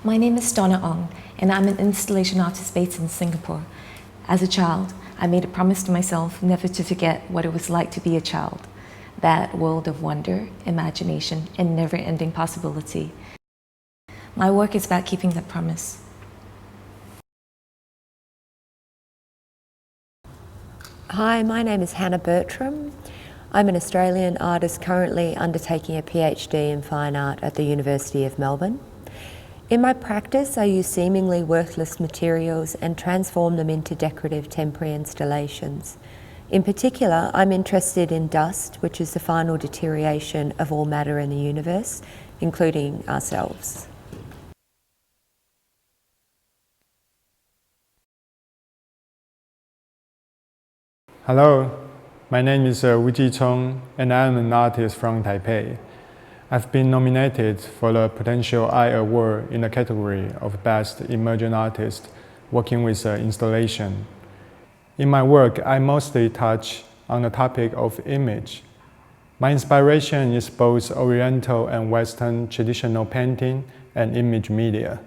My name is Donna Ong, and I'm an installation artist based in Singapore. As a child, I made a promise to myself never to forget what it was like to be a child. That world of wonder, imagination, and never-ending possibility. My work is about keeping that promise. Hi, my name is Hannah Bertram. I'm an Australian artist currently undertaking a PhD in fine art at the University of Melbourne. In my practice, I use seemingly worthless materials and transform them into decorative temporary installations. In particular, I'm interested in dust, which is the final deterioration of all matter in the universe, including ourselves. Hello, my name is Chi-Tsung and I am an artist from Taipei. I've been nominated for the Prudential Eye Award in the category of Best Emerging Artist working with installation. In my work, I mostly touch on the topic of image. My inspiration is both Oriental and Western traditional painting and image media.